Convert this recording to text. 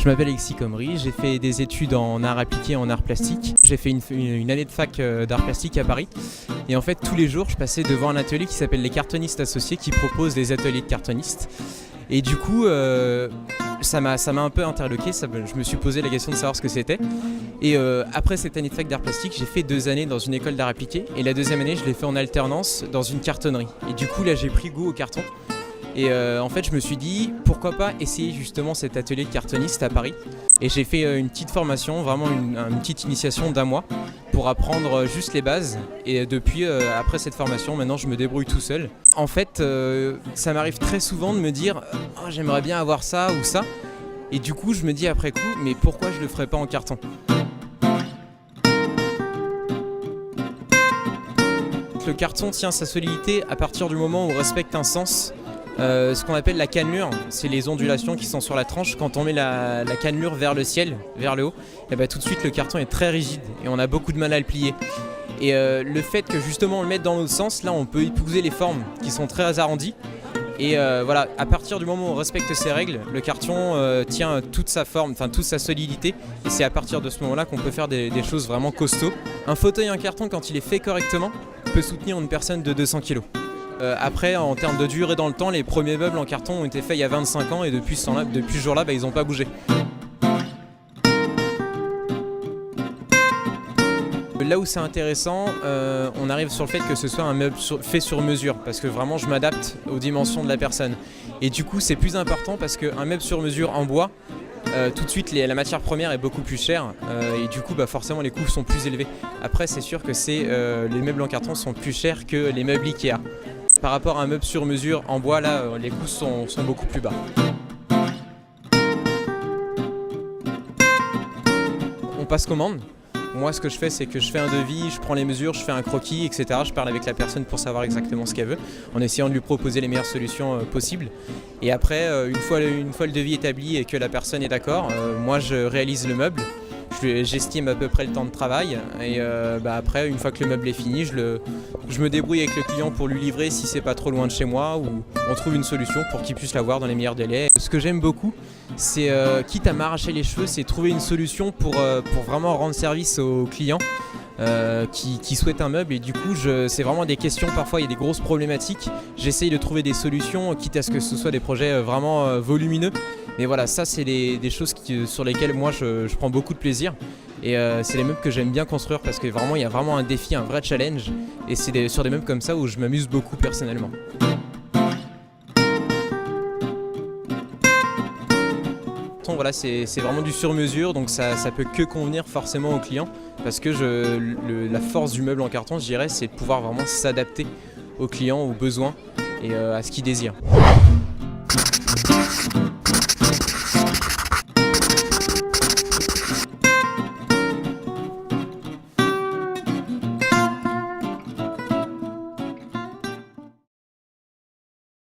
Je m'appelle Alexis Comry, j'ai fait des études en art appliqué, en art plastique. J'ai fait une année de fac d'art plastique à Paris. Et en fait, tous les jours, je passais devant un atelier qui s'appelle les cartonistes associés, qui propose des ateliers de cartonistes. Et du coup, ça m'a un peu interloqué, je me suis posé la question de savoir ce que c'était. Et après cette année de fac d'art plastique, j'ai fait 2 années dans une école d'art appliqué. Et la 2e année, je l'ai fait en alternance dans une cartonnerie. Et du coup, là, j'ai pris goût au carton. Et en fait, je me suis dit, pourquoi pas essayer justement cet atelier de cartoniste à Paris. Et j'ai fait une petite formation, vraiment une petite initiation d'1 mois pour apprendre juste les bases. Et depuis, après cette formation, maintenant je me débrouille tout seul. En fait, ça m'arrive très souvent de me dire « Oh, j'aimerais bien avoir ça ou ça ». Et du coup, je me dis après coup, mais pourquoi je le ferais pas en carton ? Le carton tient sa solidité à partir du moment où on respecte un sens. Ce qu'on appelle la cannelure, c'est les ondulations qui sont sur la tranche. Quand on met la cannelure vers le ciel, vers le haut, et ben tout de suite le carton est très rigide et on a beaucoup de mal à le plier. Et le fait que justement on le mette dans l'autre sens, là on peut épouser les formes qui sont très arrondies. Et voilà, à partir du moment où on respecte ces règles, le carton tient toute sa forme, enfin toute sa solidité. Et c'est à partir de ce moment-là qu'on peut faire des choses vraiment costauds. Un fauteuil en carton, quand il est fait correctement, peut soutenir une personne de 200 kg. Après, en termes de durée dans le temps, les premiers meubles en carton ont été faits il y a 25 ans et depuis ce jour-là, ils n'ont pas bougé. Là où c'est intéressant, on arrive sur le fait que ce soit un meuble fait sur mesure, parce que vraiment je m'adapte aux dimensions de la personne. Et du coup, c'est plus important parce qu'un meuble sur mesure en bois, tout de suite la matière première est beaucoup plus chère et du coup forcément les coûts sont plus élevés. Après, c'est sûr que les meubles en carton sont plus chers que les meubles Ikea. Par rapport à un meuble sur mesure en bois, là, les coûts sont beaucoup plus bas. On passe commande. Moi, ce que je fais, c'est que je fais un devis, je prends les mesures, je fais un croquis, etc. Je parle avec la personne pour savoir exactement ce qu'elle veut, en essayant de lui proposer les meilleures solutions possibles. Et après, une fois le devis établi et que la personne est d'accord, moi, je réalise le meuble. J'estime à peu près le temps de travail et après, une fois que le meuble est fini, je me débrouille avec le client pour lui livrer si c'est pas trop loin de chez moi, ou on trouve une solution pour qu'il puisse l'avoir dans les meilleurs délais. Ce que j'aime beaucoup, c'est quitte à m'arracher les cheveux, c'est trouver une solution pour vraiment rendre service aux clients qui souhaitent un meuble. Et du coup, c'est vraiment des questions, parfois il y a des grosses problématiques. J'essaye de trouver des solutions, quitte à ce que ce soit des projets vraiment volumineux. Mais voilà, ça c'est des choses sur lesquelles moi je prends beaucoup de plaisir. Et c'est les meubles que j'aime bien construire parce que vraiment il y a vraiment un défi, un vrai challenge. Et c'est sur des meubles comme ça où je m'amuse beaucoup personnellement. Voilà, c'est vraiment du sur-mesure, donc ça peut que convenir forcément aux clients parce que la force du meuble en carton, je dirais, c'est de pouvoir vraiment s'adapter aux clients, aux besoins et à ce qu'ils désirent.